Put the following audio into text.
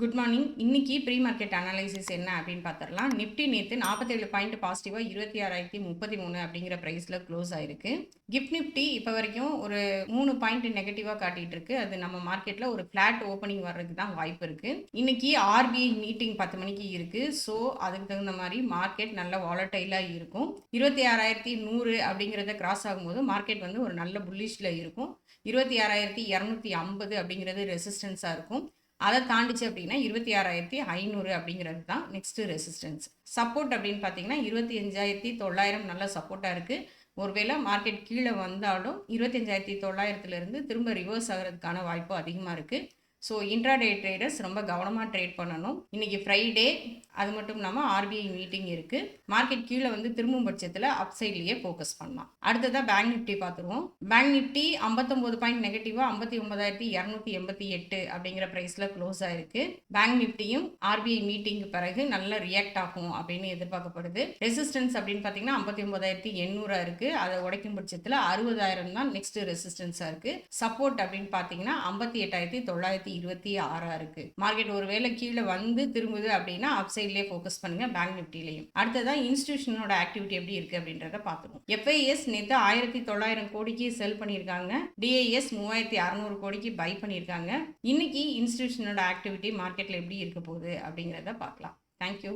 Good morning. இன்னைக்கு pre market analysis என்ன அப்படின்னு பார்த்துடலாம். நிஃப்டி நேற்று 47 பாயிண்ட் பாசிட்டிவாக 26,033 அப்படிங்கிற ப்ரைஸில் க்ளோஸ் ஆயிருக்கு. கிஃப்ட் நிஃப்டி இப்போ வரைக்கும் ஒரு 3 பாயிண்ட் நெகட்டிவாக காட்டிட்டு இருக்கு. அது நம்ம மார்க்கெட்டில் ஒரு ஃப்ளாட் ஓப்பனிங் வர்றதுக்கு தான் வாய்ப்பு இருக்கு. இன்னைக்கு ஆர்பிஐ மீட்டிங் 10 மணிக்கு இருக்கு. ஸோ அதுக்கு தகுந்த மாதிரி மார்க்கெட் நல்ல வாலட்டைலாக இருக்கும். 26,100 அப்படிங்கிறத கிராஸ் ஆகும்போது மார்க்கெட் வந்து ஒரு நல்ல புல்லிஷில் இருக்கும். 26,250 அப்படிங்கிறது ரெசிஸ்டன்ஸாக இருக்கும். அதை தாண்டிச்சு அப்படின்னா 26,500 அப்படிங்கிறது தான் நெக்ஸ்ட்டு ரெசிஸ்டன்ஸ். சப்போர்ட் அப்படின்னு பார்த்தீங்கன்னா 25,900 நல்ல சப்போர்ட்டாக இருக்குது. ஒருவேளை மார்க்கெட் கீழே வந்தாலும் 25,900லேருந்து திரும்ப ரிவர்ஸ் ஆகிறதுக்கான வாய்ப்பு அதிகமாக இருக்குது. ஸோ இன்ட்ராடே ட்ரேடர்ஸ் ரொம்ப கவனமாக ட்ரேட் பண்ணணும். இன்றைக்கி ஃப்ரைடே, அது மட்டும் இல்லாமல் ஆர்பிஐ மீட்டிங் இருக்குது. மார்க்கெட் கீழே வந்து திரும்பும் பட்சத்தில் அப்சைட்லேயே ஃபோக்கஸ் பண்ணலாம். அடுத்ததாக பேங்க் நிஃப்டி பார்த்துருவோம். பேங்க் நிஃப்டி 59 பாயிண்ட் நெகட்டிவாக 59,288 அப்படிங்கிற ப்ரைஸில் க்ளோஸ் ஆயிருக்கு. பேங்க் நிஃப்டியும் ஆர்பிஐ மீட்டிங்கு பிறகு நல்ல ரியாக்ட் ஆகும் அப்படின்னு எதிர்பார்க்கப்படுது. ரெசிஸ்டன்ஸ் அப்படின்னு பார்த்தீங்கன்னா 59,800 இருக்குது. அதை உடைக்கும் பட்சத்தில் 60,000 தான் நெக்ஸ்ட் ரெசிஸ்டன்ஸாக இருக்குது. சப்போர்ட் அப்படின்னு பார்த்தீங்கன்னா 58,926 இருக்கு. மார்க்கெட் ஒருவேளை கீழே வந்து திரும்புது அப்படின்னா அப்சைட்லேயே ஃபோக்கஸ் பண்ணுங்க பேங்க் நிஃப்டிலையும். அடுத்ததான் இன்ஸ்டிடியூஷனோட ஆக்டிவிட்டி எப்படி இருக்கு அப்படின்றத பார்த்துருவோம். எஃப்ஐஎஸ் நேற்று 1,900 கோடிக்கு செல் பண்ணியிருக்காங்க. டிஐஎஸ் 3,600 கோடிக்கு பை பண்ணியிருக்காங்க. இன்னைக்கு இன்ஸ்டிடியூஷனோட ஆக்டிவிட்டி மார்க்கெட்டில் எப்படி இருக்க போகுது அப்படிங்கிறத பார்க்கலாம். தேங்க்யூ.